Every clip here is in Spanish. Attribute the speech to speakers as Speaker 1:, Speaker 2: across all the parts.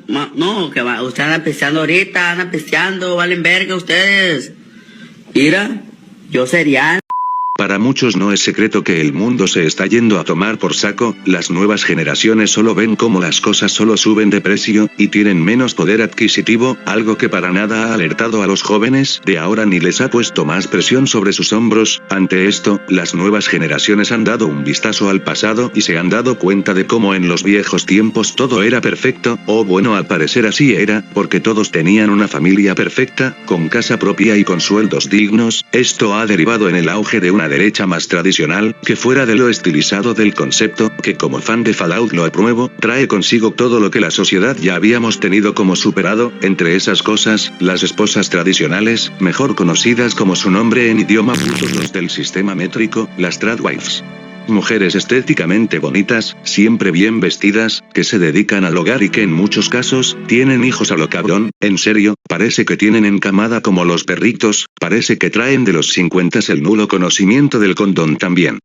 Speaker 1: No, que va, ustedes andan pisteando ahorita, andan pisteando, valen verga ustedes. Mira, yo sería...
Speaker 2: Para muchos no es secreto que el mundo se está yendo a tomar por saco, las nuevas generaciones solo ven cómo las cosas solo suben de precio, y tienen menos poder adquisitivo, algo que para nada ha alertado a los jóvenes de ahora ni les ha puesto más presión sobre sus hombros. Ante esto, las nuevas generaciones han dado un vistazo al pasado y se han dado cuenta de cómo en los viejos tiempos todo era perfecto, o bueno, al parecer así era, porque todos tenían una familia perfecta, con casa propia y con sueldos dignos. Esto ha derivado en el auge de una derecha más tradicional, que fuera de lo estilizado del concepto, que como fan de Fallout lo apruebo, trae consigo todo lo que la sociedad ya habíamos tenido como superado, entre esas cosas, las esposas tradicionales, mejor conocidas como su nombre en idioma puto, los del sistema métrico, las tradwives. Mujeres estéticamente bonitas, siempre bien vestidas, que se dedican al hogar y que en muchos casos, tienen hijos a lo cabrón. En serio, parece que tienen encamada como los perritos, parece que traen de los 50 el nulo conocimiento del condón también.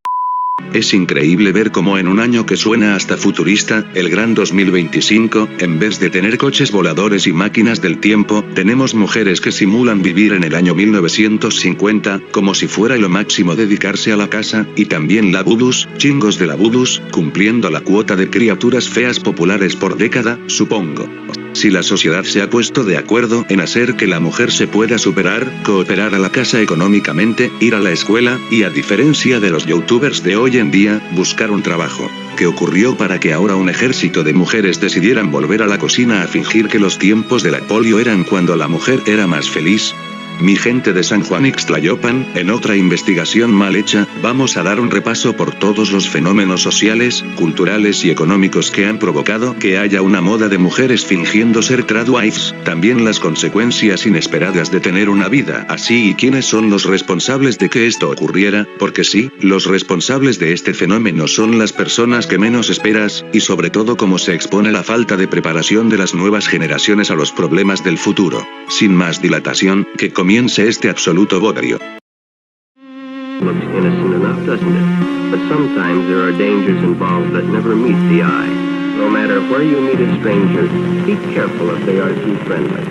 Speaker 2: Es increíble ver cómo en un año que suena hasta futurista, el gran 2025, en vez de tener coches voladores y máquinas del tiempo, tenemos mujeres que simulan vivir en el año 1950, como si fuera lo máximo dedicarse a la casa, y también labudus, chingos de labudus, cumpliendo la cuota de criaturas feas populares por década, supongo. Si la sociedad se ha puesto de acuerdo en hacer que la mujer se pueda superar, cooperar a la casa económicamente, ir a la escuela, y a diferencia de los youtubers de hoy en día, buscar un trabajo. ¿Qué ocurrió para que ahora un ejército de mujeres decidieran volver a la cocina a fingir que los tiempos de la polio eran cuando la mujer era más feliz? Mi gente de San Juan Ixtlayopan, en otra investigación mal hecha, vamos a dar un repaso por todos los fenómenos sociales, culturales y económicos que han provocado que haya una moda de mujeres fingiendo ser tradwives, también las consecuencias inesperadas de tener una vida así y quiénes son los responsables de que esto ocurriera, porque sí, los responsables de este fenómeno son las personas que menos esperas, y sobre todo cómo se expone la falta de preparación de las nuevas generaciones a los problemas del futuro. Sin más dilatación, que comience este absoluto bodrio.
Speaker 3: Looks innocent enough, doesn't it? But sometimes there are dangers involved that never meet the eye. No matter where you meet a stranger, be careful if they are too friendly.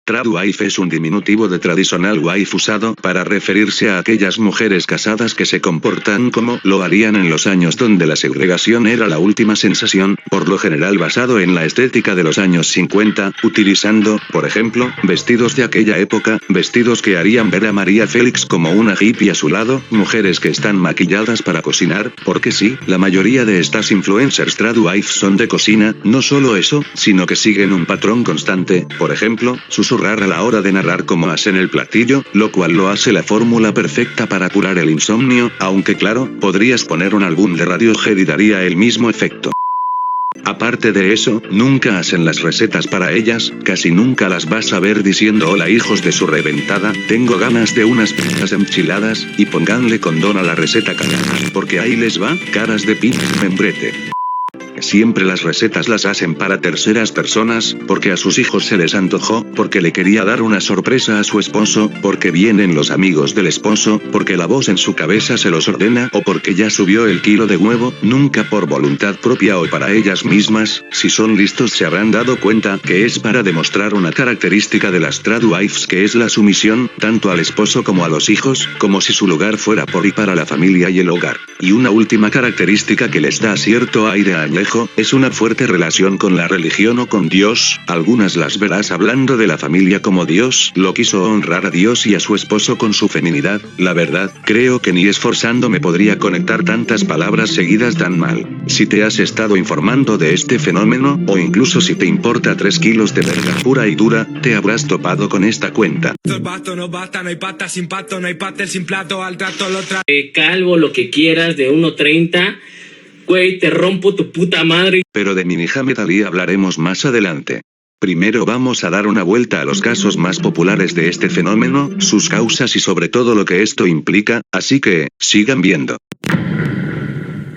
Speaker 2: Tradwife es un diminutivo de traditional wife usado para referirse a aquellas mujeres casadas que se comportan como lo harían en los años donde la segregación era la última sensación, por lo general basado en la estética de los años 50, utilizando, por ejemplo, vestidos de aquella época, vestidos que harían ver a María Félix como una hippie a su lado, mujeres que están maquilladas para cocinar, porque sí, la mayoría de estas influencers tradwives son de cocina. No solo eso, sino que siguen un patrón constante, por ejemplo, susurrar a la hora de narrar cómo hacen el platillo, lo cual lo hace la fórmula perfecta para curar el insomnio, aunque claro, podrías poner un álbum de Radiohead y daría el mismo efecto. Aparte de eso, nunca hacen las recetas para ellas, casi nunca las vas a ver diciendo hola hijos de su reventada, tengo ganas de unas pizzas enchiladas, y pónganle condón a la receta carajo, porque ahí les va, caras de pinche membrete. Siempre las recetas las hacen para terceras personas, porque a sus hijos se les antojó, porque le quería dar una sorpresa a su esposo, porque vienen los amigos del esposo, porque la voz en su cabeza se los ordena, o porque ya subió el kilo de huevo, nunca por voluntad propia o para ellas mismas. Si son listos se habrán dado cuenta que es para demostrar una característica de las tradwives, que es la sumisión, tanto al esposo como a los hijos, como si su lugar fuera por y para la familia y el hogar. Y una última característica que les da cierto aire añejo, es una fuerte relación con la religión o con Dios. Algunas las verás hablando de la familia como Dios lo quiso honrar a Dios y a su esposo con su feminidad. La verdad, creo que ni esforzándome podría conectar tantas palabras seguidas tan mal. Si te has estado informando de este fenómeno, o incluso si te importa 3 kilos de verga pura y dura, te habrás topado con esta cuenta.
Speaker 4: Calvo, lo que quieras, de 1.30. Güey, te rompo tu puta madre.
Speaker 2: Pero de Mini Muhammad Ali hablaremos más adelante. Primero vamos a dar una vuelta a los casos más populares de este fenómeno, sus causas y sobre todo lo que esto implica, así que, sigan viendo.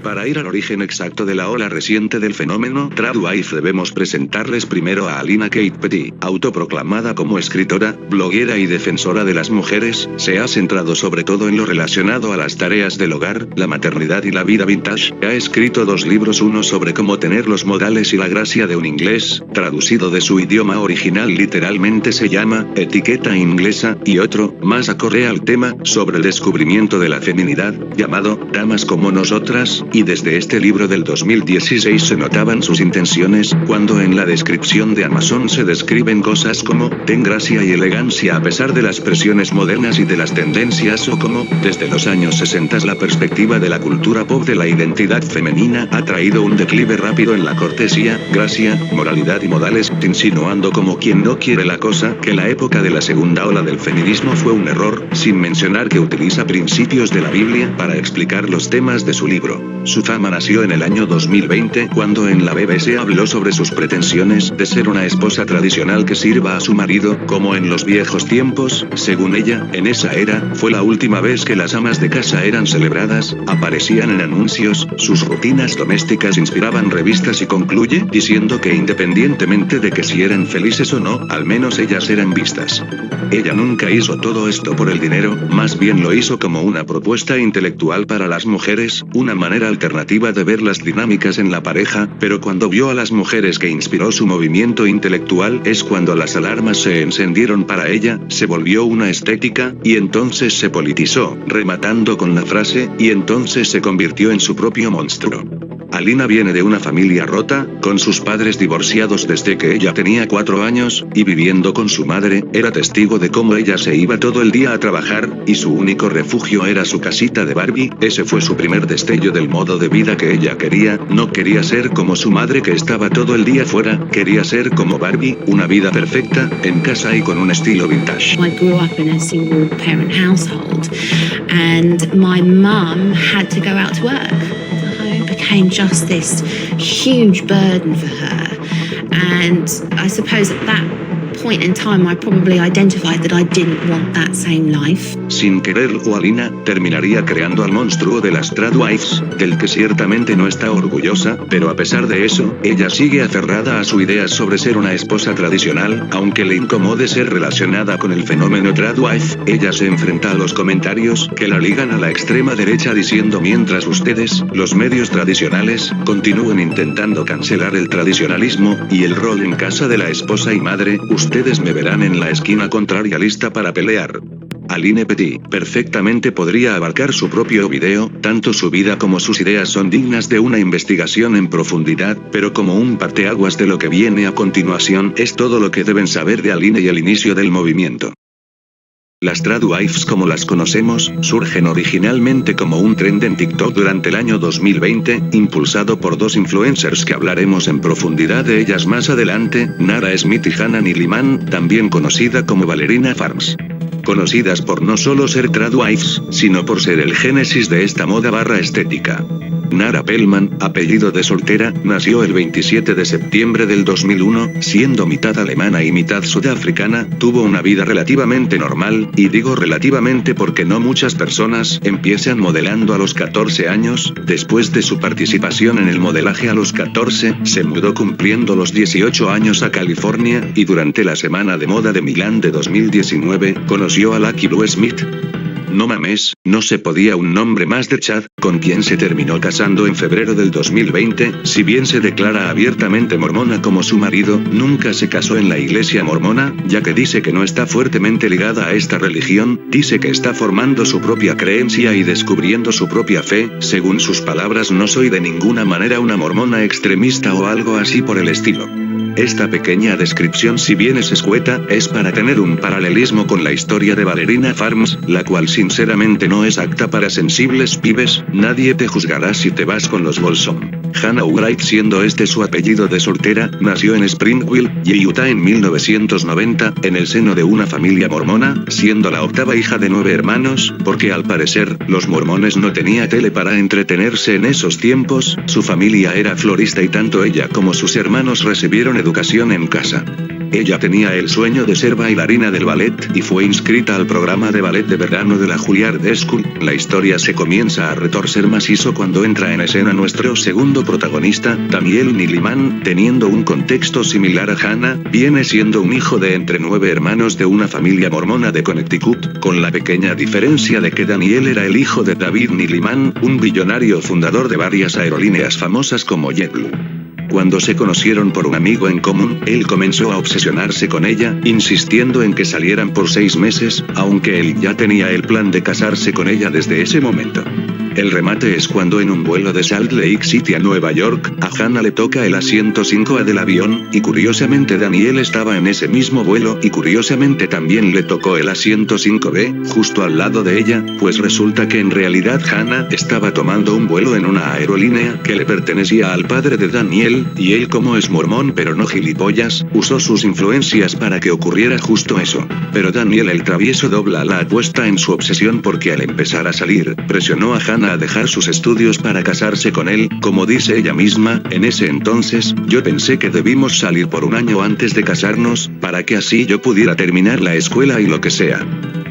Speaker 2: Para ir al origen exacto de la ola reciente del fenómeno tradwife debemos presentarles primero a Alina Kate Petty, autoproclamada como escritora, bloguera y defensora de las mujeres, se ha centrado sobre todo en lo relacionado a las tareas del hogar, la maternidad y la vida vintage. Ha escrito 2 libros, uno sobre cómo tener los modales y la gracia de un inglés, traducido de su idioma original literalmente se llama Etiqueta inglesa, y otro, más acorde al tema, sobre el descubrimiento de la feminidad, llamado Damas como nosotras, y desde este libro del 2016 se notaban sus intenciones, cuando en la descripción de Amazon se describen cosas como, ten gracia y elegancia a pesar de las presiones modernas y de las tendencias, o como, desde los años 60 la perspectiva de la cultura pop de la identidad femenina ha traído un declive rápido en la cortesía, gracia, moralidad y modales, insinuando como quien no quiere la cosa, que la época de la segunda ola del feminismo fue un error, sin mencionar que utiliza principios de la Biblia para explicar los temas de su libro. Su fama nació en el año 2020 cuando en la BBC habló sobre sus pretensiones de ser una esposa tradicional que sirva a su marido, como en los viejos tiempos. Según ella, en esa era, fue la última vez que las amas de casa eran celebradas, aparecían en anuncios, sus rutinas domésticas inspiraban revistas y concluye diciendo que independientemente de que si eran felices o no, al menos ellas eran vistas. Ella nunca hizo todo esto por el dinero, más bien lo hizo como una propuesta intelectual para las mujeres, una manera alternativa de ver las dinámicas en la pareja, pero cuando vio a las mujeres que inspiró su movimiento intelectual es cuando las alarmas se encendieron para ella, se volvió una estética, y entonces se politizó, rematando con la frase, y entonces se convirtió en su propio monstruo. Alina viene de una familia rota, con sus padres divorciados desde que ella tenía 4 años, y viviendo con su madre, era testigo de cómo ella se iba todo el día a trabajar, y su único refugio era su casita de Barbie. Ese fue su primer destello del modo de vida que ella quería, no quería ser como su madre que estaba todo el día fuera, quería ser como Barbie, una vida perfecta, en casa y con un estilo vintage.
Speaker 5: I grew up in a single parent household, and my mum had to go out to work. It became just this huge burden for her, and I suppose at that point in time I probably identified that I didn't want that same life.
Speaker 2: Sin quererlo, Alina terminaría creando al monstruo de las tradwives, del que ciertamente no está orgullosa, pero a pesar de eso, ella sigue aferrada a su idea sobre ser una esposa tradicional, aunque le incomode ser relacionada con el fenómeno tradwife. Ella se enfrenta a los comentarios que la ligan a la extrema derecha diciendo: mientras ustedes, los medios tradicionales, continúen intentando cancelar el tradicionalismo y el rol en casa de la esposa y madre, ustedes me verán en la esquina contraria lista para pelear. Aline Petty perfectamente podría abarcar su propio video, tanto su vida como sus ideas son dignas de una investigación en profundidad, pero como un parteaguas de lo que viene a continuación es todo lo que deben saber de Aline y el inicio del movimiento. Las tradwives como las conocemos, surgen originalmente como un trend en TikTok durante el año 2020, impulsado por 2 influencers que hablaremos en profundidad de ellas más adelante, Nara Smith y Hannah Niliman, también conocida como Ballerina Farms. Conocidas por no solo ser tradwives, sino por ser el génesis de esta moda / estética. Nara Pellman, apellido de soltera, nació el 27 de septiembre del 2001, siendo mitad alemana y mitad sudafricana, tuvo una vida relativamente normal, y digo relativamente porque no muchas personas empiezan modelando a los 14 años, después de su participación en el modelaje a los 14, se mudó cumpliendo los 18 años a California, y durante la Semana de Moda de Milán de 2019, conoció a Lucky Lou Smith. No mames, no se podía un nombre más de Chad, con quien se terminó casando en febrero del 2020, si bien se declara abiertamente mormona como su marido, nunca se casó en la iglesia mormona, ya que dice que no está fuertemente ligada a esta religión, dice que está formando su propia creencia y descubriendo su propia fe, según sus palabras: no soy de ninguna manera una mormona extremista o algo así por el estilo. Esta pequeña descripción, si bien es escueta, es para tener un paralelismo con la historia de Ballerina Farms, la cual sinceramente no es apta para sensibles pibes. Nadie te juzgará si te vas con los Bolson. Hannah Wright, siendo este su apellido de soltera, nació en Springfield, Utah en 1990, en el seno de una familia mormona, siendo la 8ª hija de 9 hermanos, porque al parecer, los mormones no tenían tele para entretenerse en esos tiempos. Su familia era florista y tanto ella como sus hermanos recibieron educación en casa. Ella tenía el sueño de ser bailarina del ballet y fue inscrita al programa de ballet de verano de la Juilliard School. La historia se comienza a retorcer macizo cuando entra en escena nuestro segundo protagonista, Daniel Niliman, teniendo un contexto similar a Hannah, viene siendo un hijo de entre 9 hermanos de una familia mormona de Connecticut, con la pequeña diferencia de que Daniel era el hijo de David Niliman, un billonario fundador de varias aerolíneas famosas como JetBlue. Cuando se conocieron por un amigo en común, él comenzó a obsesionarse con ella, insistiendo en que salieran por 6 meses, aunque él ya tenía el plan de casarse con ella desde ese momento. El remate es cuando en un vuelo de Salt Lake City a Nueva York, a Hannah le toca el asiento 5A del avión, y curiosamente Daniel estaba en ese mismo vuelo y curiosamente también le tocó el asiento 5B, justo al lado de ella, pues resulta que en realidad Hannah estaba tomando un vuelo en una aerolínea que le pertenecía al padre de Daniel, y él como es mormón pero no gilipollas, usó sus influencias para que ocurriera justo eso. Pero Daniel el travieso dobla la apuesta en su obsesión porque al empezar a salir, presionó a Hannah a dejar sus estudios para casarse con él, como dice ella misma, en ese entonces, yo pensé que debimos salir por un año antes de casarnos, para que así yo pudiera terminar la escuela y lo que sea.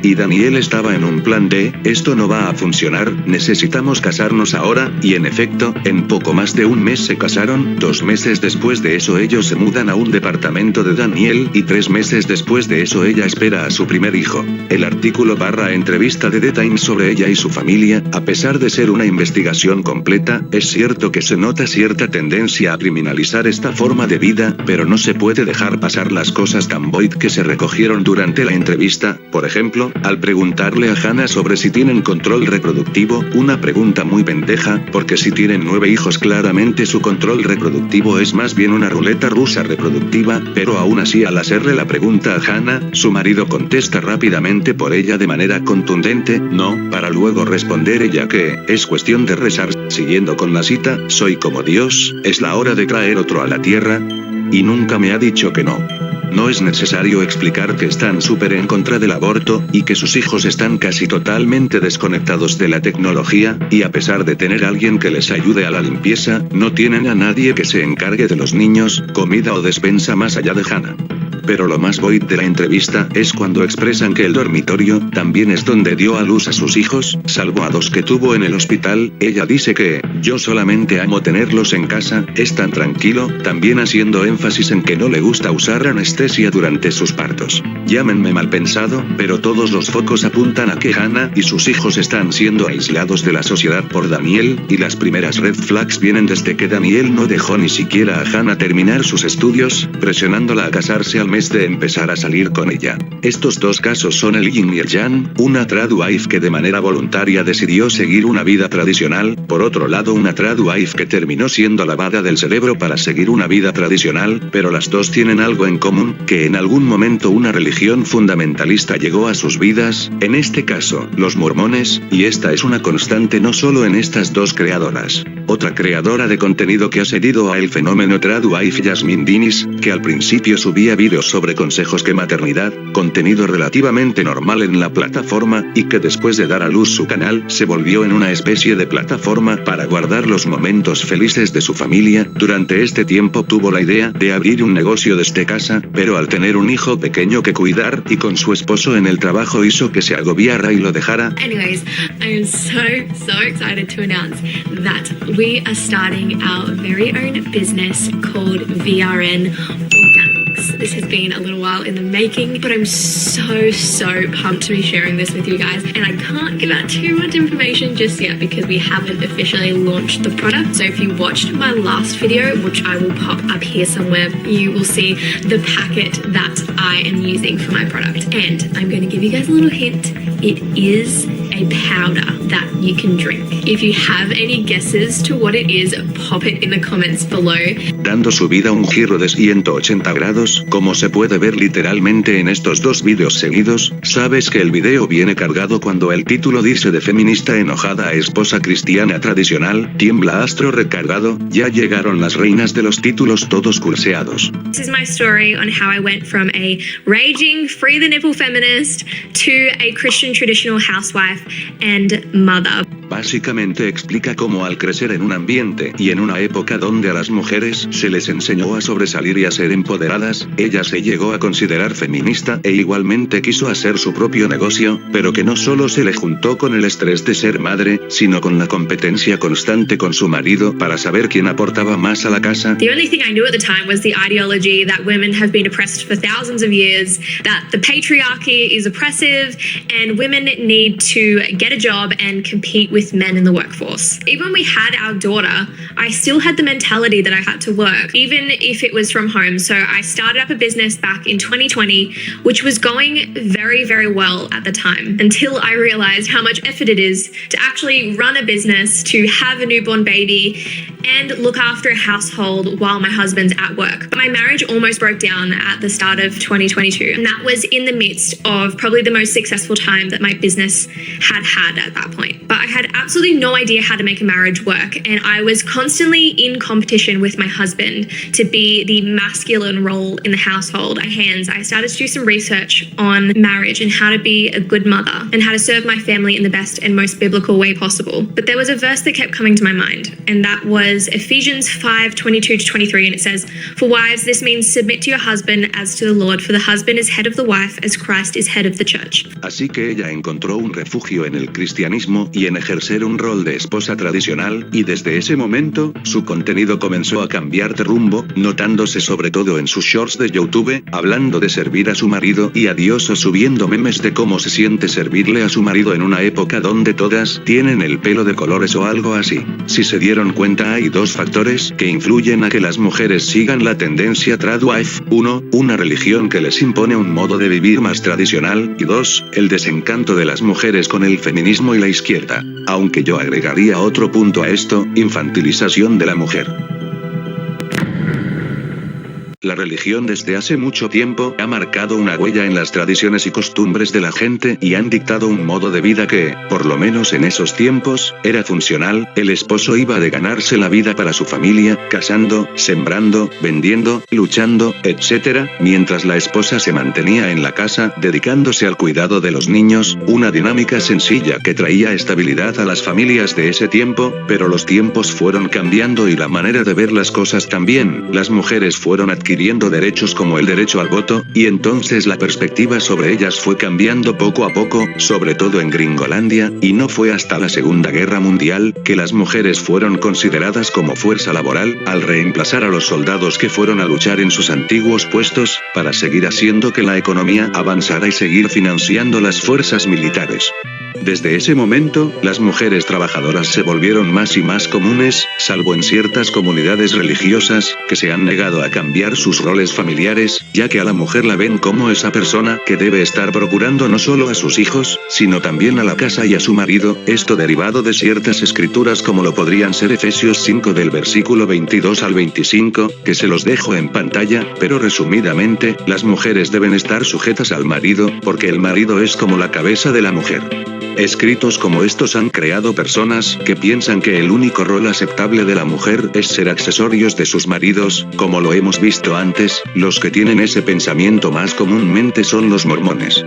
Speaker 2: Y Daniel estaba en un plan de, esto no va a funcionar, necesitamos casarnos ahora, y en efecto, en poco más de un mes se casaron. 2 meses después de eso ellos se mudan a un departamento de Daniel, y 3 meses después de eso ella espera a su primer hijo. El artículo / entrevista de The Times sobre ella y su familia, a pesar de ser una investigación completa, es cierto que se nota cierta tendencia a criminalizar esta forma de vida, pero no se puede dejar pasar las cosas tan void que se recogieron durante la entrevista. Por ejemplo, al preguntarle a Hannah sobre si tienen control reproductivo, una pregunta muy pendeja, porque si tienen 9 hijos claramente su control reproductivo es más bien una ruleta rusa reproductiva, pero aún así al hacerle la pregunta a Hannah, su marido contesta rápidamente por ella de manera contundente, no, para luego responder ella que, es cuestión de rezar, siguiendo con la cita, soy como Dios, es la hora de traer otro a la tierra, y nunca me ha dicho que no. No es necesario explicar que están súper en contra del aborto, y que sus hijos están casi totalmente desconectados de la tecnología, y a pesar de tener a alguien que les ayude a la limpieza, no tienen a nadie que se encargue de los niños, comida o despensa más allá de Hannah. Pero lo más void de la entrevista es cuando expresan que el dormitorio también es donde dio a luz a sus hijos, salvo a 2 que tuvo en el hospital. Ella dice que, yo solamente amo tenerlos en casa, es tan tranquilo, también haciendo énfasis en que no le gusta usar anestesia durante sus partos. Llámenme mal pensado, pero todos los focos apuntan a que Hannah y sus hijos están siendo aislados de la sociedad por Daniel, y las primeras red flags vienen desde que Daniel no dejó ni siquiera a Hannah terminar sus estudios, presionándola a casarse al mes de empezar a salir con ella. Estos 2 casos son el yin y el yang, una tradwife que de manera voluntaria decidió seguir una vida tradicional, por otro lado una tradwife que terminó siendo lavada del cerebro para seguir una vida tradicional, pero las 2 tienen algo en común, que en algún momento una religión fundamentalista llegó a sus vidas, en este caso, los mormones, y esta es una constante no solo en estas 2 creadoras. Otra creadora de contenido que ha seguido a el fenómeno tradwife, Jasmine Dennis, que al principio subía vídeos sobre consejos de maternidad, contenido relativamente normal en la plataforma, y que después de dar a luz su canal, se volvió en una especie de plataforma para guardar los momentos felices de su familia. Durante este tiempo tuvo la idea de abrir un negocio desde casa, pero al tener un hijo pequeño que cuidar y con su esposo en el trabajo hizo que se agobiara y lo dejara.
Speaker 6: Anyways, I am so excited to announce that we are starting our very own business called VRN Organics. This has been a little while in the making, but I'm so pumped to be sharing this with you guys. And I can't give out too much information just yet because we haven't officially launched the product. So if you watched my last video, which I will pop up here somewhere, you will see the packet that I am using for my product. And I'm going to give you guys a little hint. It is a powder that you can drink. If you have any guesses to what it is, pop it in the comments below.
Speaker 2: Dando su vida un giro de 180 grados, como se puede ver literalmente en estos 2 vídeos seguidos. Sabes que el video viene cargado cuando el título dice de feminista enojada a esposa cristiana tradicional, tiembla astro recargado, ya llegaron las reinas de los títulos todos curseados.
Speaker 6: This is my story on how I went from a raging free the nipple feminist to a Christian traditional housewife and mother.
Speaker 2: Básicamente explica cómo al crecer en un ambiente y en una época donde a las mujeres se les enseñó a sobresalir y a ser empoderadas, ella se llegó a considerar feminista e igualmente quiso hacer su propio negocio, pero que no solo se le juntó con el estrés de ser madre, sino con la competencia constante con su marido para saber quién aportaba más a la casa.
Speaker 6: The only thing I knew at the time was the ideology that women have been oppressed for thousands of years, that the patriarchy is oppressive, and women need to get a job and compete with men in the workforce. Even when we had our daughter, I still had the mentality that I had to work, even if it was from home. So I started up a business back in 2020, which was going very, very well at the time, until I realized how much effort it is to actually run a business, to have a newborn baby, and look after a household while my husband's at work. My marriage almost broke down at the start of 2022, and that was in the midst of probably the most successful time that my business had at that point. But I had absolutely no idea how to make a marriage work, and I was constantly in competition with my husband to be the masculine role in the household. I started to do some research on marriage and how to be a good mother and how to serve my family in the best and most biblical way possible. But there was a verse that kept coming to my mind, and that was Ephesians 5:22-23, and it says, "For wives, this means submit to your husband as to the Lord, for the husband is head of the wife as Christ is head of the church."
Speaker 2: Así que ella encontró un refugio en el cristianismo y en ejercer un rol de esposa tradicional, y desde ese momento, su contenido comenzó a cambiar de rumbo, notándose sobre todo en sus shorts de YouTube, hablando de servir a su marido y a Dios o subiendo memes de cómo se siente servirle a su marido en una época donde todas tienen el pelo de colores o algo así. Si se dieron cuenta, hay dos factores que influyen a que las mujeres sigan la tendencia tradwife: 1, una religión que les impone un modo de vivir más tradicional, y 2, el desencanto de las mujeres con el feminismo y la izquierda. Aunque yo agregaría otro punto a esto: infantilización de la mujer. La religión desde hace mucho tiempo ha marcado una huella en las tradiciones y costumbres de la gente y han dictado un modo de vida que, por lo menos en esos tiempos, era funcional. El esposo iba de ganarse la vida para su familia, cazando, sembrando, vendiendo, luchando, etc., mientras la esposa se mantenía en la casa, dedicándose al cuidado de los niños, una dinámica sencilla que traía estabilidad a las familias de ese tiempo, pero los tiempos fueron cambiando y la manera de ver las cosas también. Las mujeres fueron adquiriendo derechos como el derecho al voto, y entonces la perspectiva sobre ellas fue cambiando poco a poco, sobre todo en Gringolandia, y no fue hasta la Segunda Guerra Mundial que las mujeres fueron consideradas como fuerza laboral, al reemplazar a los soldados que fueron a luchar en sus antiguos puestos, para seguir haciendo que la economía avanzara y seguir financiando las fuerzas militares. Desde ese momento, las mujeres trabajadoras se volvieron más y más comunes, salvo en ciertas comunidades religiosas, que se han negado a cambiar sus roles familiares, ya que a la mujer la ven como esa persona que debe estar procurando no solo a sus hijos, sino también a la casa y a su marido, esto derivado de ciertas escrituras como lo podrían ser Efesios 5 del versículo 22 al 25, que se los dejo en pantalla, pero resumidamente, las mujeres deben estar sujetas al marido, porque el marido es como la cabeza de la mujer. Escritos como estos han creado personas que piensan que el único rol aceptable de la mujer es ser accesorios de sus maridos, como lo hemos visto antes. Los que tienen ese pensamiento más comúnmente son los mormones.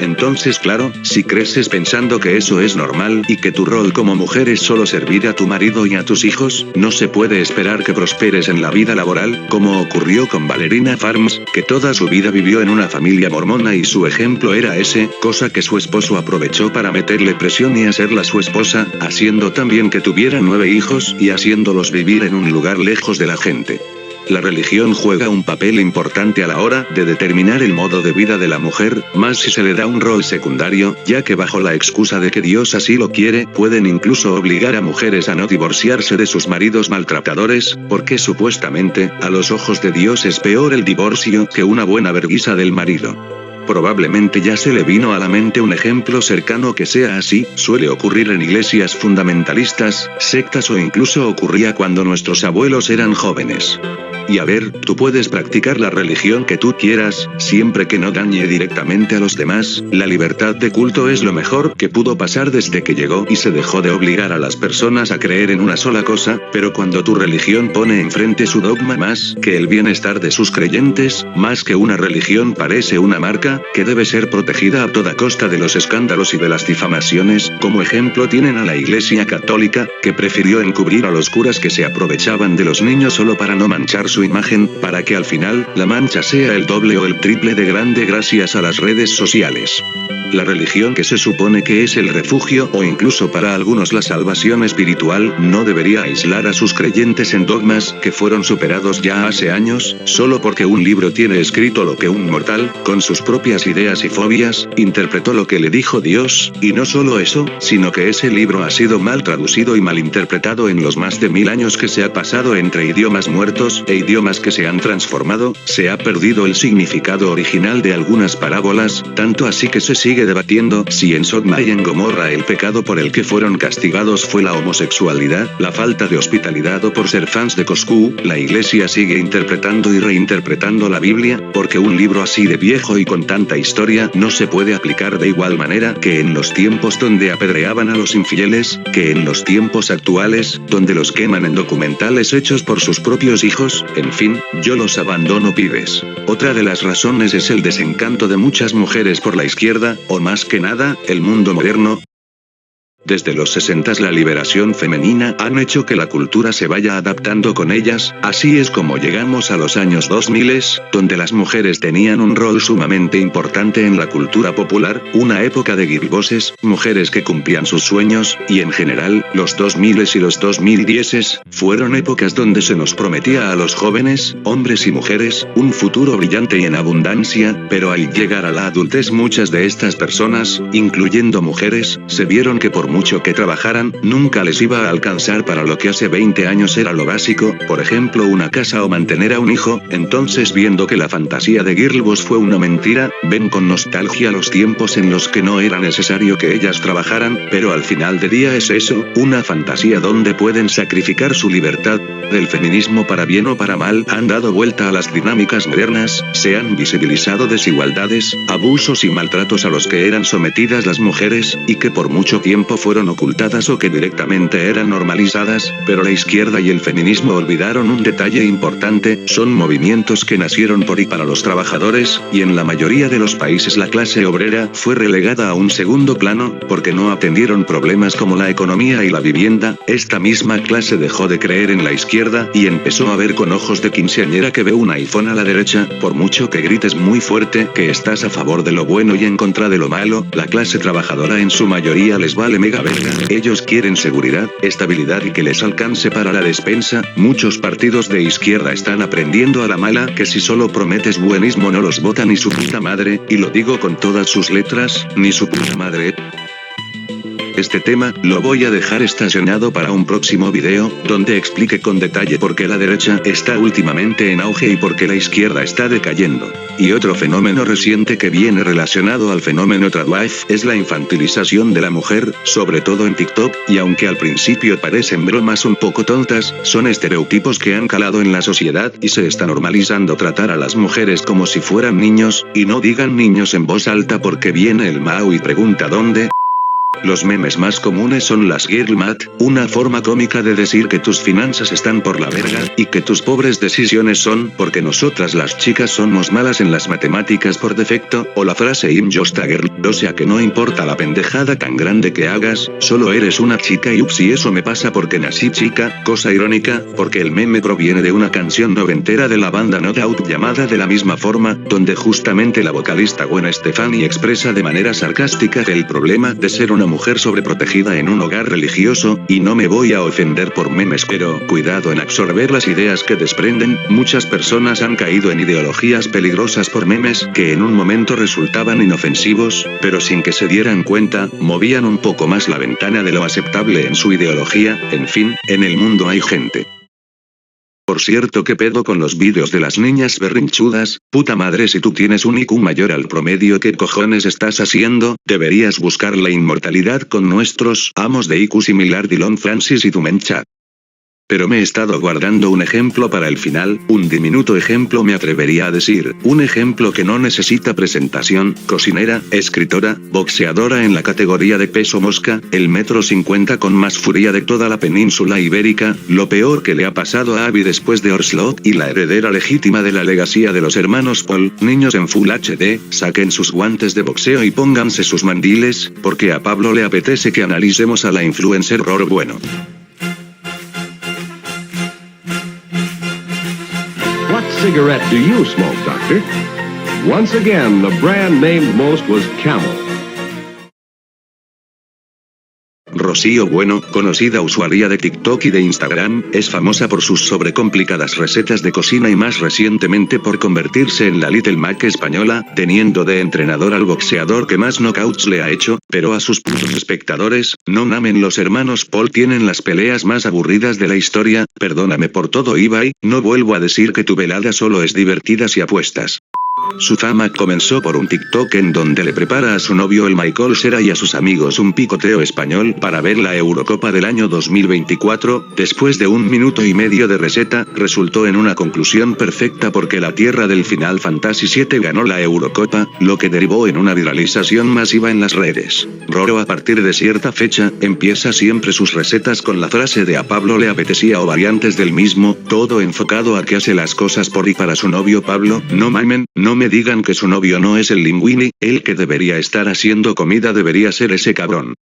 Speaker 2: Entonces, claro, si creces pensando que eso es normal y que tu rol como mujer es solo servir a tu marido y a tus hijos, no se puede esperar que prosperes en la vida laboral, como ocurrió con Valerina Farms, que toda su vida vivió en una familia mormona y su ejemplo era ese, cosa que su esposo aprovechó para meterle presión y hacerla su esposa, haciendo también que tuviera 9 hijos y haciéndolos vivir en un lugar lejos de la gente. La religión juega un papel importante a la hora de determinar el modo de vida de la mujer, más si se le da un rol secundario, ya que bajo la excusa de que Dios así lo quiere, pueden incluso obligar a mujeres a no divorciarse de sus maridos maltratadores, porque supuestamente, a los ojos de Dios es peor el divorcio que una buena vergüenza del marido. Probablemente ya se le vino a la mente un ejemplo cercano que sea así, suele ocurrir en iglesias fundamentalistas, sectas o incluso ocurría cuando nuestros abuelos eran jóvenes. Y a ver, tú puedes practicar la religión que tú quieras, siempre que no dañe directamente a los demás. La libertad de culto es lo mejor que pudo pasar desde que llegó y se dejó de obligar a las personas a creer en una sola cosa, pero cuando tu religión pone enfrente su dogma más que el bienestar de sus creyentes, más que una religión parece una marca, que debe ser protegida a toda costa de los escándalos y de las difamaciones. Como ejemplo tienen a la Iglesia Católica, que prefirió encubrir a los curas que se aprovechaban de los niños solo para no manchar su imagen, para que al final, la mancha sea el doble o el triple de grande gracias a las redes sociales. La religión que se supone que es el refugio o incluso para algunos la salvación espiritual, no debería aislar a sus creyentes en dogmas que fueron superados ya hace años, solo porque un libro tiene escrito lo que un mortal, con sus propias ideas y fobias, interpretó lo que le dijo Dios, y no solo eso, sino que ese libro ha sido mal traducido y mal interpretado en los más de 1000 años que se ha pasado entre idiomas muertos e idiomas que se han transformado, se ha perdido el significado original de algunas parábolas, tanto así que se sigue debatiendo si en Sodoma y en Gomorra el pecado por el que fueron castigados fue la homosexualidad, la falta de hospitalidad o por ser fans de Coscu. La iglesia sigue interpretando y reinterpretando la Biblia, porque un libro así de viejo y con tanta historia no se puede aplicar de igual manera que en los tiempos donde apedreaban a los infieles, que en los tiempos actuales, donde los queman en documentales hechos por sus propios hijos. En fin, yo los abandono, pibes. Otra de las razones es el desencanto de muchas mujeres por la izquierda, o más que nada, el mundo moderno. Desde los 60s la liberación femenina han hecho que la cultura se vaya adaptando con ellas, así es como llegamos a los años 2000, donde las mujeres tenían un rol sumamente importante en la cultura popular, una época de girlbosses, mujeres que cumplían sus sueños, y en general, los 2000s y los 2010s, fueron épocas donde se nos prometía a los jóvenes, hombres y mujeres, un futuro brillante y en abundancia, pero al llegar a la adultez muchas de estas personas, incluyendo mujeres, se vieron que por mucho que trabajaran, nunca les iba a alcanzar para lo que hace 20 años era lo básico, por ejemplo una casa o mantener a un hijo. Entonces, viendo que la fantasía de girlboss fue una mentira, ven con nostalgia los tiempos en los que no era necesario que ellas trabajaran, pero al final de día es eso, una fantasía donde pueden sacrificar su libertad. Del feminismo, para bien o para mal, han dado vuelta a las dinámicas modernas, se han visibilizado desigualdades, abusos y maltratos a los que eran sometidas las mujeres, y que por mucho tiempo fueron ocultadas o que directamente eran normalizadas, pero la izquierda y el feminismo olvidaron un detalle importante: son movimientos que nacieron por y para los trabajadores, y en la mayoría de los países la clase obrera fue relegada a un segundo plano, porque no atendieron problemas como la economía y la vivienda. Esta misma clase dejó de creer en la izquierda y empezó a ver con ojos de quinceañera que ve un iPhone a la derecha. Por mucho que grites muy fuerte que estás a favor de lo bueno y en contra de lo malo, la clase trabajadora en su mayoría les vale mega verga. Ellos quieren seguridad, estabilidad y que les alcance para la despensa. Muchos partidos de izquierda están aprendiendo a la mala que si solo prometes buenismo no los vota ni su puta madre, y lo digo con todas sus letras, ni su puta madre. Este tema lo voy a dejar estacionado para un próximo video, donde explique con detalle por qué la derecha está últimamente en auge y por qué la izquierda está decayendo. Y otro fenómeno reciente que viene relacionado al fenómeno tradwife es la infantilización de la mujer, sobre todo en TikTok, y aunque al principio parecen bromas un poco tontas, son estereotipos que han calado en la sociedad y se está normalizando tratar a las mujeres como si fueran niños, y no digan niños en voz alta porque viene el Mao y pregunta dónde. Los memes más comunes son las girl math, una forma cómica de decir que tus finanzas están por la verga, y que tus pobres decisiones son porque nosotras las chicas somos malas en las matemáticas por defecto, o la frase I'm just a girl, o sea que no importa la pendejada tan grande que hagas, solo eres una chica y ups, y eso me pasa porque nací chica, cosa irónica, porque el meme proviene de una canción noventera de la banda No Doubt llamada de la misma forma, donde justamente la vocalista Gwen Stefani expresa de manera sarcástica el problema de ser una mujer sobreprotegida en un hogar religioso, y no me voy a ofender por memes, pero cuidado en absorber las ideas que desprenden. Muchas personas han caído en ideologías peligrosas por memes que en un momento resultaban inofensivos, pero sin que se dieran cuenta, movían un poco más la ventana de lo aceptable en su ideología. En fin, en el mundo hay gente. Por cierto, ¿qué pedo con los vídeos de las niñas berrinchudas? Puta madre, si tú tienes un IQ mayor al promedio, ¿qué cojones estás haciendo? Deberías buscar la inmortalidad con nuestros amos de IQ similar Dillon Francis y Tumencha. Pero me he estado guardando un ejemplo para el final, un diminuto ejemplo me atrevería a decir, un ejemplo que no necesita presentación, cocinera, escritora, boxeadora en la categoría de peso mosca, el 1,50 m con más furia de toda la península ibérica, lo peor que le ha pasado a Abby después de Orslot y la heredera legítima de la legacía de los hermanos Paul. Niños en Full HD, saquen sus guantes de boxeo y pónganse sus mandiles, porque a Pablo le apetece que analicemos a la influencer Roro Bueno.
Speaker 7: What cigarette do you smoke, Doctor? Once again, the brand named most was Camel.
Speaker 2: Rocío Bueno, conocida usuaria de TikTok y de Instagram, es famosa por sus sobrecomplicadas recetas de cocina y más recientemente por convertirse en la Little Mac española, teniendo de entrenador al boxeador que más knockouts le ha hecho, pero a sus putos espectadores, no mamen, los hermanos Paul tienen las peleas más aburridas de la historia, perdóname por todo Ibai, no vuelvo a decir que tu velada solo es divertidas y apuestas. Su fama comenzó por un TikTok en donde le prepara a su novio el Michael Cera y a sus amigos un picoteo español para ver la Eurocopa del año 2024, después de 1 minuto y medio de receta, resultó en una conclusión perfecta porque la tierra del Final Fantasy VII ganó la Eurocopa, lo que derivó en una viralización masiva en las redes. Roro a partir de cierta fecha, empieza siempre sus recetas con la frase de a Pablo le apetecía o variantes del mismo, todo enfocado a que hace las cosas por y para su novio Pablo. No mamen, no me digan que su novio no es el Linguini, el que debería estar haciendo comida debería ser ese cabrón.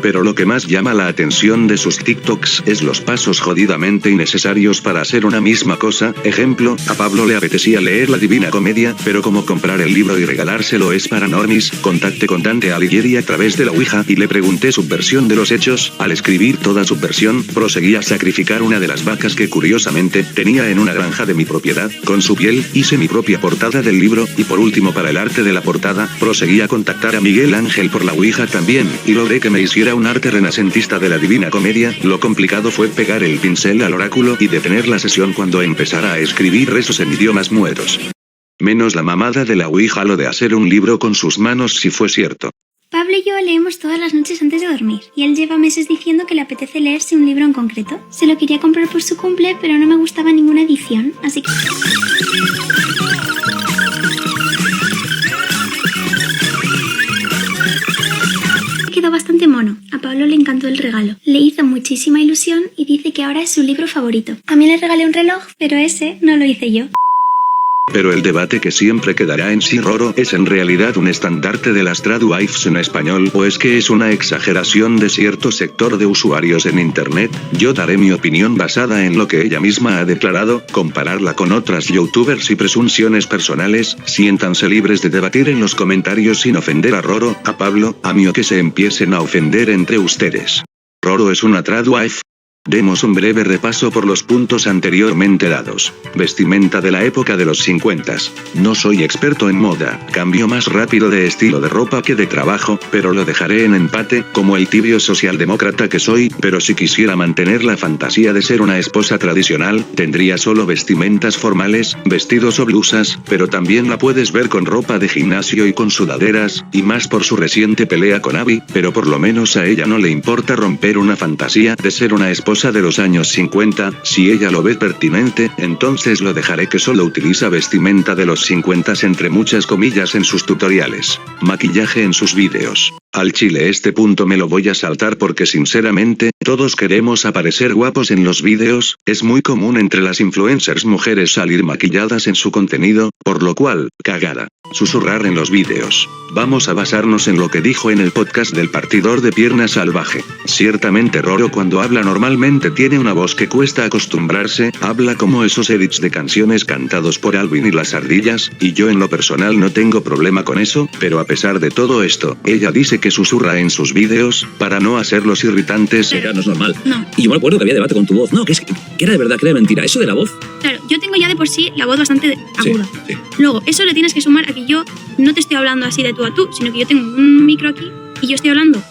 Speaker 2: Pero lo que más llama la atención de sus TikToks es los pasos jodidamente innecesarios para hacer una misma cosa. Ejemplo, a Pablo le apetecía leer la Divina Comedia, pero como comprar el libro y regalárselo es para normis, contacté con Dante Alighieri a través de la Ouija y le pregunté su versión de los hechos. Al escribir toda su versión, proseguí a sacrificar una de las vacas que curiosamente tenía en una granja de mi propiedad. Con su piel, hice mi propia portada del libro, y por último para el arte de la portada, proseguí a contactar a Miguel Ángel por la Ouija también, y logré que me hiciera un arte renacentista de la Divina Comedia. Lo complicado fue pegar el pincel al oráculo y detener la sesión cuando empezara a escribir rezos en idiomas muertos. Menos la mamada de la Ouija, lo de hacer un libro con sus manos si fue cierto.
Speaker 8: Pablo y yo leemos todas las noches antes de dormir, y él lleva meses diciendo que le apetece leerse un libro en concreto. Se lo quería comprar por su cumple, pero no me gustaba ninguna edición, así que... Quedó bastante mono. A Pablo le encantó el regalo. Le hizo muchísima ilusión y dice que ahora es su libro favorito. A mí le regalé un reloj, pero ese no lo hice yo.
Speaker 2: Pero el debate que siempre quedará en si Roro es en realidad un estandarte de las tradwives en español o es que es una exageración de cierto sector de usuarios en internet. Yo daré mi opinión basada en lo que ella misma ha declarado, compararla con otras youtubers y presunciones personales. Siéntanse libres de debatir en los comentarios sin ofender a Roro, a Pablo, a mí o que se empiecen a ofender entre ustedes. ¿Roro es una tradwife? Demos un breve repaso por los puntos anteriormente dados. Vestimenta de la época de los 50s. No soy experto en moda, cambio más rápido de estilo de ropa que de trabajo, pero lo dejaré en empate, como el tibio socialdemócrata que soy, pero si quisiera mantener la fantasía de ser una esposa tradicional, tendría solo vestimentas formales, vestidos o blusas, pero también la puedes ver con ropa de gimnasio y con sudaderas, y más por su reciente pelea con Abby, pero por lo menos a ella no le importa romper una fantasía de ser una esposa de los años 50, si ella lo ve pertinente, entonces lo dejaré que solo utiliza vestimenta de los 50s entre muchas comillas en sus tutoriales. Maquillaje en sus vídeos. Al chile este punto me lo voy a saltar porque sinceramente, todos queremos aparecer guapos en los vídeos, es muy común entre las influencers mujeres salir maquilladas en su contenido, por lo cual, cagada. Susurrar en los vídeos. Vamos a basarnos en lo que dijo en el podcast del partidor de pierna salvaje. Ciertamente Roro cuando habla normalmente tiene una voz que cuesta acostumbrarse, habla como esos edits de canciones cantados por Alvin y las ardillas, y yo en lo personal no tengo problema con eso, pero a pesar de todo esto, ella dice que susurra en sus vídeos, para no hacerlos irritantes.
Speaker 9: No es normal.
Speaker 8: No.
Speaker 9: Y yo me acuerdo que había debate con tu voz. No, que era de verdad, que era de mentira. Eso de la voz.
Speaker 8: Claro, yo tengo ya de por sí la voz bastante aguda.
Speaker 9: Sí.
Speaker 8: Luego, eso le tienes que sumar a que yo no te estoy hablando así de tú a tú, sino que yo tengo un micro aquí y yo estoy hablando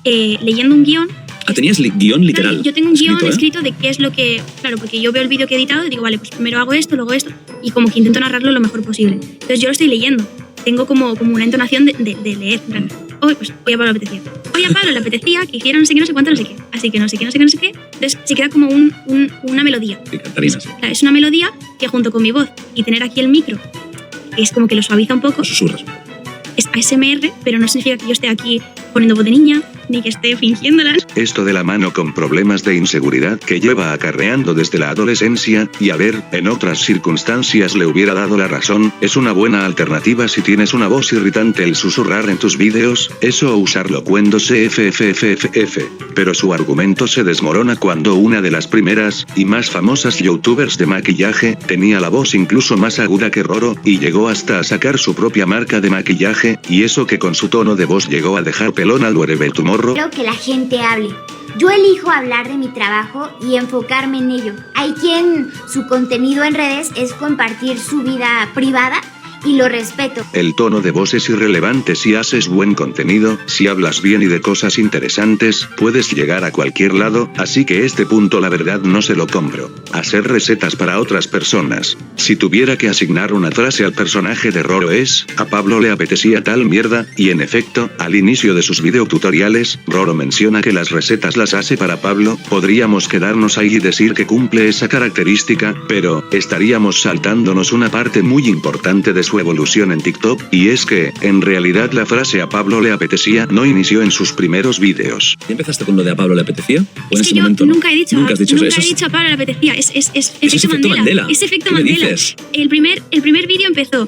Speaker 8: leyendo un guión.
Speaker 9: Ah, tenías guión literal.
Speaker 8: Claro, yo tengo un guión escrito de qué es lo que... Claro, porque yo veo el vídeo que he editado y digo, vale, pues primero hago esto, luego esto, y como que intento narrarlo lo mejor posible. Entonces yo lo estoy leyendo. Tengo como una entonación de leer. En plan, hoy a Pablo le apetecía. Hoy a Pablo le apetecía que hiciera no sé qué, no sé cuánto, no sé qué. Así que no sé qué, no sé qué, no sé qué. Entonces se queda como una melodía.
Speaker 9: Sí, Catarina, sí.
Speaker 8: Es una melodía que junto con mi voz y tener aquí el micro, que es como que lo suaviza un poco,
Speaker 9: Susurras.
Speaker 8: es ASMR, pero no significa que yo esté aquí poniendo voz de niña, ni que esté fingiéndola.
Speaker 2: Esto de la mano con problemas de inseguridad que lleva acarreando desde la adolescencia, y a ver, en otras circunstancias le hubiera dado la razón, es una buena alternativa si tienes una voz irritante el susurrar en tus vídeos, eso o usar locuendo CFFFF. Pero su argumento se desmorona cuando una de las primeras, y más famosas youtubers de maquillaje, tenía la voz incluso más aguda que Roro, y llegó hasta a sacar su propia marca de maquillaje, y eso que con su tono de voz llegó a dejar pelón al Wherever-Tomorrow.
Speaker 10: Quiero que la gente hable. Yo elijo hablar de mi trabajo y enfocarme en ello. Hay quien su contenido en redes es compartir su vida privada y lo respeto.
Speaker 2: El tono de voz es irrelevante si haces buen contenido, si hablas bien y de cosas interesantes, puedes llegar a cualquier lado, así que este punto la verdad no se lo compro. Hacer recetas para otras personas. Si tuviera que asignar una frase al personaje de Roro es, a Pablo le apetecía tal mierda, y en efecto, al inicio de sus videotutoriales, Roro menciona que las recetas las hace para Pablo, podríamos quedarnos ahí y decir que cumple esa característica, pero, estaríamos saltándonos una parte muy importante de su evolución en TikTok, y es que, en realidad la frase a Pablo le apetecía no inició en sus primeros vídeos.
Speaker 9: ¿Y empezaste con lo de a Pablo le apetecía? ¿O en
Speaker 8: Es
Speaker 9: ese
Speaker 8: que yo
Speaker 9: momento
Speaker 8: nunca he dicho,
Speaker 9: Nunca has dicho
Speaker 8: nunca
Speaker 9: eso.
Speaker 8: he dicho a Pablo le apetecía, es efecto
Speaker 9: efecto Mandela.
Speaker 8: Es efecto
Speaker 9: ¿Qué me
Speaker 8: Mandela.
Speaker 9: dices?
Speaker 8: El primer vídeo empezó.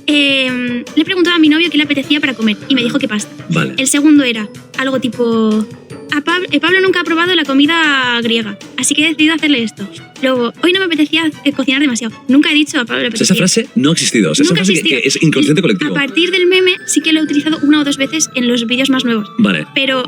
Speaker 8: Le preguntaba a mi novio qué le apetecía para comer y me dijo que pasta.
Speaker 9: Vale.
Speaker 8: El segundo era algo tipo: Pablo nunca ha probado la comida griega, así que he decidido hacerle esto. Luego, hoy no me apetecía cocinar demasiado. Nunca he dicho a Pablo le
Speaker 9: O sea,
Speaker 8: apetecía.
Speaker 9: esa frase no ha existido. O sea, esa
Speaker 8: Nunca
Speaker 9: frase
Speaker 8: existió.
Speaker 9: que es inconsciente
Speaker 8: Y
Speaker 9: colectivo.
Speaker 8: A partir del meme sí que lo he utilizado una o dos veces en los vídeos más nuevos.
Speaker 9: Vale.
Speaker 8: Pero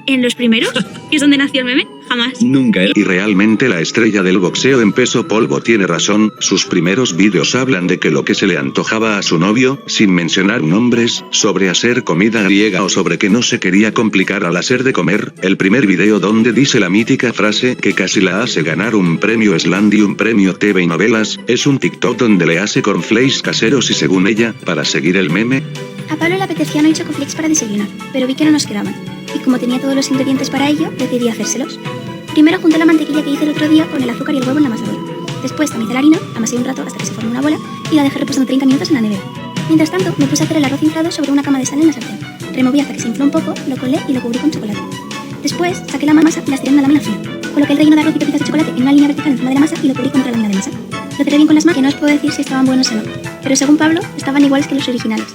Speaker 8: en los primeros, que es donde nació el meme, jamás.
Speaker 9: Nunca.
Speaker 2: Y realmente la estrella del boxeo en peso polvo tiene razón, sus primeros vídeos hablan de que lo que se le antojaba a su novio, sin mencionar nombres, sobre hacer comida griega o sobre que no se quería complicar al hacer de comer, el primer video donde dice la mítica frase que casi la hace ganar un premio Sland y un premio TV y novelas, es un TikTok donde le hace cornflakes caseros y según ella, para seguir el meme,
Speaker 8: A Pablo le apetecía no chocoflakes para desayunar, pero vi que no nos quedaban. Y como tenía todos los ingredientes para ello, decidí hacérselos. Primero junté la mantequilla que hice el otro día con el azúcar y el huevo en la amasadora. Después tamicé la harina, amasé un rato hasta que se formó una bola y la dejé reposando 30 minutos en la nevera. Mientras tanto, me puse a hacer el arroz inflado sobre una cama de sal en la sartén. Removí hasta que se infló un poco, lo colé y lo cubrí con chocolate. Después, saqué la masa y la estiré en una lámina fina. Coloqué el relleno de arroz y pepitas de chocolate en una línea vertical encima de la masa y lo cubrí con otra lámina de masa. Lo cerré bien con las manos, que no os puedo decir si estaban buenos o no. Pero según Pablo, estaban iguales que los originales.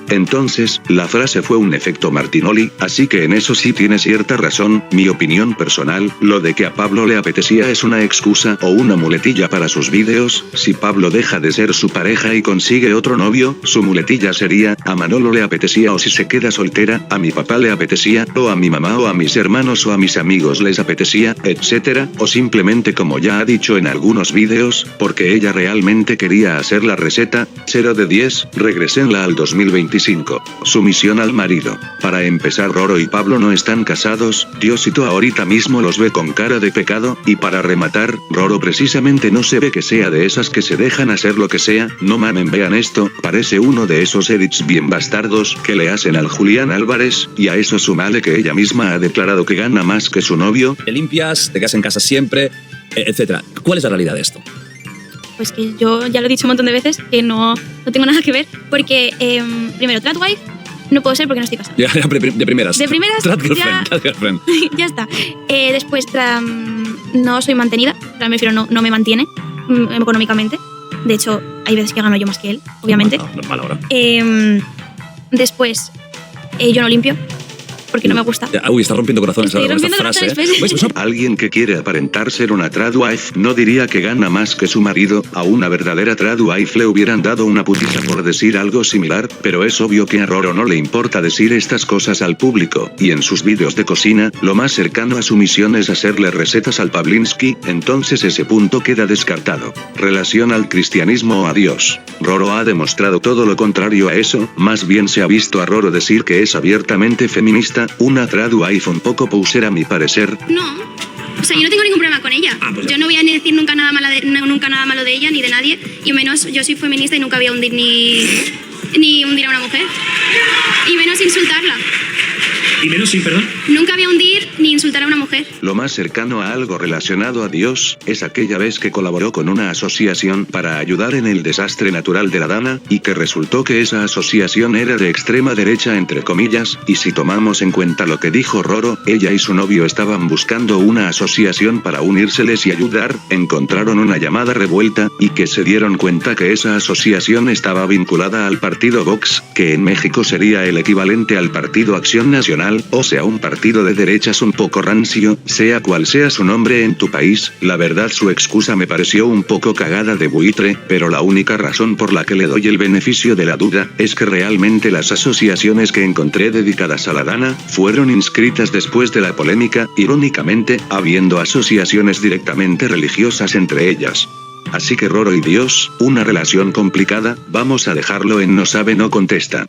Speaker 2: Entonces, la frase fue un efecto Martinoli, así que en eso sí tiene cierta razón, mi opinión personal, lo de que a Pablo le apetecía es una excusa o una muletilla para sus vídeos, si Pablo deja de ser su pareja y consigue otro novio, su muletilla sería, a Manolo le apetecía o si se queda soltera, a mi papá le apetecía, o a mi mamá o a mis hermanos o a mis amigos les apetecía, etc., o simplemente como ya ha dicho en algunos vídeos, porque ella realmente quería hacer la receta, 0 de 10, regresenla al 2025. Sumisión al marido. Para empezar, Roro y Pablo no están casados, Diosito ahorita mismo los ve con cara de pecado, y para rematar, Roro precisamente no se ve que sea de esas que se dejan hacer lo que sea, no mamen, vean esto, parece uno de esos edits bien bastardos que le hacen al Julián Álvarez, y a eso sumale que ella misma ha declarado que gana más que su novio.
Speaker 9: Te limpias, te quedas en casa siempre, etcétera. ¿Cuál es la realidad de esto?
Speaker 8: Pues que yo ya lo he dicho un montón de veces, que no tengo nada que ver, porque primero, Tradwife no puedo ser porque no estoy casada.
Speaker 9: Ya, de primeras.
Speaker 8: De primeras,
Speaker 9: Trad
Speaker 8: ya-
Speaker 9: girlfriend.
Speaker 8: Ya está. Después, no soy mantenida, me refiero, no me mantiene económicamente. De hecho, hay veces que gano yo más que él, obviamente.
Speaker 9: Normal ahora.
Speaker 8: Después, yo no limpio, porque no me gusta.
Speaker 9: Uy, está rompiendo corazones
Speaker 8: Estoy
Speaker 9: ahora con esta
Speaker 8: rompiendo
Speaker 9: frase.
Speaker 8: corazones,
Speaker 9: ¿Ves? Pues,
Speaker 2: Alguien que quiere aparentar ser una tradwife no diría que gana más que su marido, a una verdadera tradwife le hubieran dado una putiza por decir algo similar, pero es obvio que a Roro no le importa decir estas cosas al público, y en sus vídeos de cocina, lo más cercano a su misión es hacerle recetas al Pavlinsky, entonces ese punto queda descartado. Relación al cristianismo o a Dios. Roro ha demostrado todo lo contrario a eso, más bien se ha visto a Roro decir que es abiertamente feminista, una tradwife un poco poser a mi parecer.
Speaker 8: No. O sea, yo no tengo ningún problema con ella.
Speaker 9: Pues
Speaker 8: Yo no voy a ni decir nunca nada malo de ella ni de nadie. Y menos, yo soy feminista y nunca voy a hundir ni hundir a una mujer. Y menos insultarla.
Speaker 9: Y menos sin perdón.
Speaker 8: Nunca voy a hundir ni insultar a una mujer.
Speaker 2: Lo más cercano a algo relacionado a Dios es aquella vez que colaboró con una asociación para ayudar en el desastre natural de la Dana, y que resultó que esa asociación era de extrema derecha entre comillas, y si tomamos en cuenta lo que dijo Roro, ella y su novio estaban buscando una asociación para unírseles y ayudar, encontraron una llamada revuelta, y que se dieron cuenta que esa asociación estaba vinculada al partido Vox, que en México sería el equivalente al Partido Acción Nacional, o sea un partido de derechas un poco rancio, sea cual sea su nombre en tu país. La verdad su excusa me pareció un poco cagada de buitre, pero la única razón por la que le doy el beneficio de la duda, es que realmente las asociaciones que encontré dedicadas a la Dana, fueron inscritas después de la polémica, irónicamente, habiendo asociaciones directamente religiosas entre ellas. Así que Roro y Dios, una relación complicada, vamos a dejarlo en no sabe no contesta.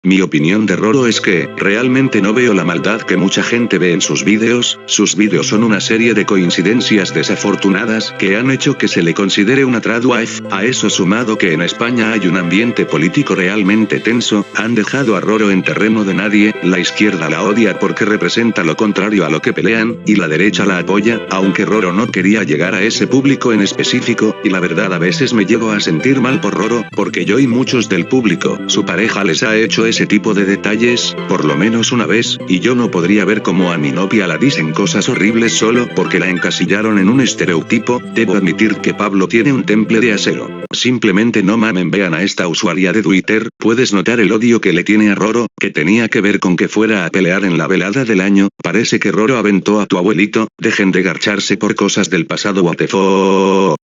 Speaker 2: Mi opinión de Roro es que, realmente no veo la maldad que mucha gente ve en sus vídeos son una serie de coincidencias desafortunadas que han hecho que se le considere una tradwife, a eso sumado que en España hay un ambiente político realmente tenso, han dejado a Roro en terreno de nadie, la izquierda la odia porque representa lo contrario a lo que pelean, y la derecha la apoya, aunque Roro no quería llegar a ese público en específico, y la verdad a veces me llego a sentir mal por Roro, porque yo y muchos del público, su pareja les ha hecho ese tipo de detalles, por lo menos una vez, y yo no podría ver cómo a mi novia la dicen cosas horribles solo porque la encasillaron en un estereotipo. Debo admitir que Pablo tiene un temple de acero. Simplemente no mamen, vean a esta usuaria de Twitter, puedes notar el odio que le tiene a Roro, que tenía que ver con que fuera a pelear en la velada del año, parece que Roro aventó a tu abuelito, dejen de garcharse por cosas del pasado, what the fuck.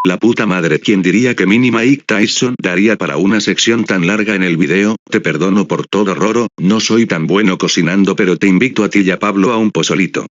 Speaker 2: La puta madre, ¿quién diría que mini Mike Tyson daría para una sección tan larga en el video? Te perdono por todo Roro, no soy tan bueno cocinando pero te invito a ti y a Pablo a un pozolito.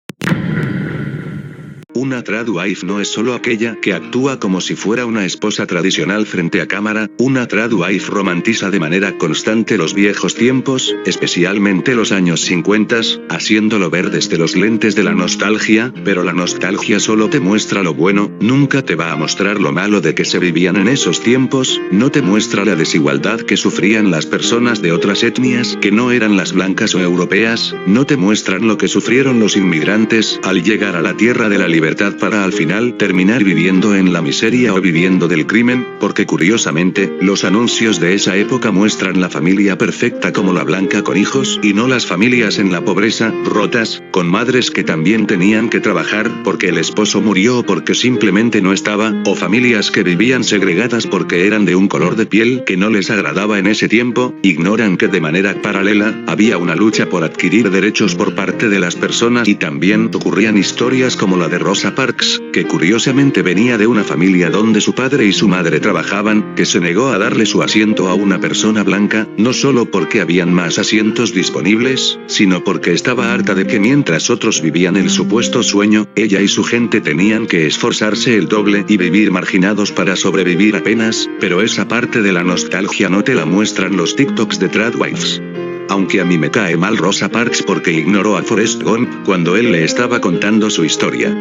Speaker 2: Una tradwife no es solo aquella que actúa como si fuera una esposa tradicional frente a cámara, una tradwife romantiza de manera constante los viejos tiempos, especialmente los años 50, haciéndolo ver desde los lentes de la nostalgia, pero la nostalgia solo te muestra lo bueno, nunca te va a mostrar lo malo de que se vivían en esos tiempos, no te muestra la desigualdad que sufrían las personas de otras etnias que no eran las blancas o europeas, no te muestran lo que sufrieron los inmigrantes al llegar a la tierra de la libertad para al final terminar viviendo en la miseria o viviendo del crimen, porque curiosamente, los anuncios de esa época muestran la familia perfecta como la blanca con hijos y no las familias en la pobreza, rotas, con madres que también tenían que trabajar porque el esposo murió o porque simplemente no estaba, o familias que vivían segregadas porque eran de un color de piel que no les agradaba en ese tiempo, ignoran que de manera paralela, había una lucha por adquirir derechos por parte de las personas y también ocurrían historias como la de Rosa Parks, que curiosamente venía de una familia donde su padre y su madre trabajaban, que se negó a darle su asiento a una persona blanca, no solo porque habían más asientos disponibles, sino porque estaba harta de que mientras otros vivían el supuesto sueño, ella y su gente tenían que esforzarse el doble y vivir marginados para sobrevivir apenas, pero esa parte de la nostalgia no te la muestran los TikToks de tradwives. Aunque a mí me cae mal Rosa Parks porque ignoró a Forrest Gump cuando él le estaba contando su historia.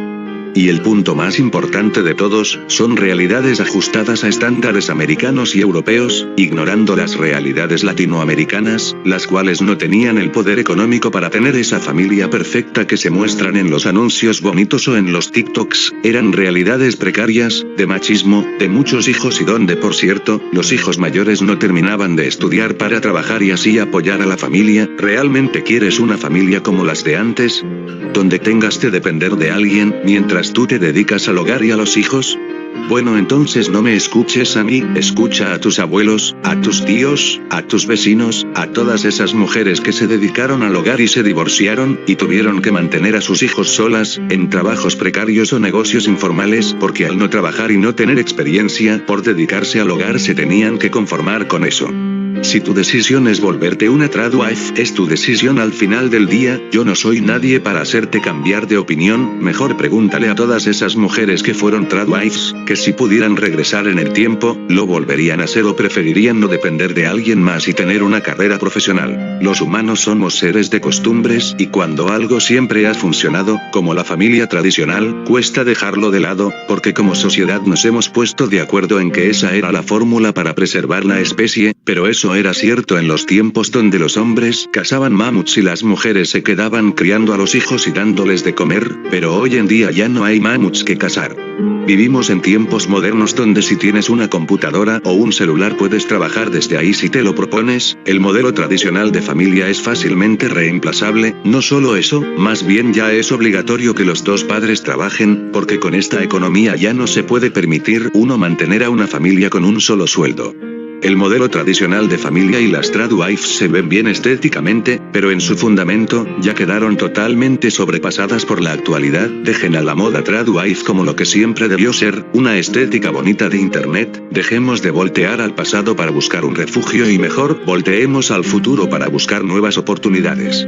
Speaker 2: Y el punto más importante de todos, son realidades ajustadas a estándares americanos y europeos, ignorando las realidades latinoamericanas, las cuales no tenían el poder económico para tener esa familia perfecta que se muestran en los anuncios bonitos o en los TikToks, eran realidades precarias, de machismo, de muchos hijos y donde por cierto, los hijos mayores no terminaban de estudiar para trabajar y así apoyar a la familia. ¿Realmente quieres una familia como las de antes? Donde tengas que depender de alguien, mientras tú te dedicas al hogar y a los hijos. Bueno, entonces no me escuches a mí, escucha a tus abuelos, a tus tíos, a tus vecinos, a todas esas mujeres que se dedicaron al hogar y se divorciaron, y tuvieron que mantener a sus hijos solas, en trabajos precarios o negocios informales, porque al no trabajar y no tener experiencia por dedicarse al hogar se tenían que conformar con eso. Si tu decisión es volverte una tradwife, es tu decisión al final del día, yo no soy nadie para hacerte cambiar de opinión, mejor pregúntale a todas esas mujeres que fueron tradwives, que si pudieran regresar en el tiempo, lo volverían a hacer o preferirían no depender de alguien más y tener una carrera profesional. Los humanos somos seres de costumbres y cuando algo siempre ha funcionado, como la familia tradicional, cuesta dejarlo de lado, porque como sociedad nos hemos puesto de acuerdo en que esa era la fórmula para preservar la especie, pero eso Eso era cierto en los tiempos donde los hombres cazaban mamuts y las mujeres se quedaban criando a los hijos y dándoles de comer, pero hoy en día ya no hay mamuts que cazar. Vivimos en tiempos modernos donde si tienes una computadora o un celular puedes trabajar desde ahí si te lo propones. El modelo tradicional de familia es fácilmente reemplazable. No solo eso, más bien ya es obligatorio que los dos padres trabajen, porque con esta economía ya no se puede permitir uno mantener a una familia con un solo sueldo. El modelo tradicional de familia y las tradwives se ven bien estéticamente, pero en su fundamento, ya quedaron totalmente sobrepasadas por la actualidad. Dejen a la moda tradwife como lo que siempre debió ser, una estética bonita de internet. Dejemos de voltear al pasado para buscar un refugio y mejor, volteemos al futuro para buscar nuevas oportunidades.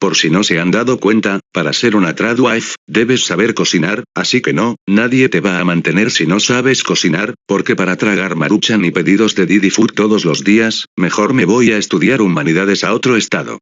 Speaker 2: Por si no se han dado cuenta, para ser una tradwife, debes saber cocinar, así que no, nadie te va a mantener si no sabes cocinar, porque para tragar maruchan y pedidos de Didi Food todos los días, mejor me voy a estudiar humanidades a otro estado.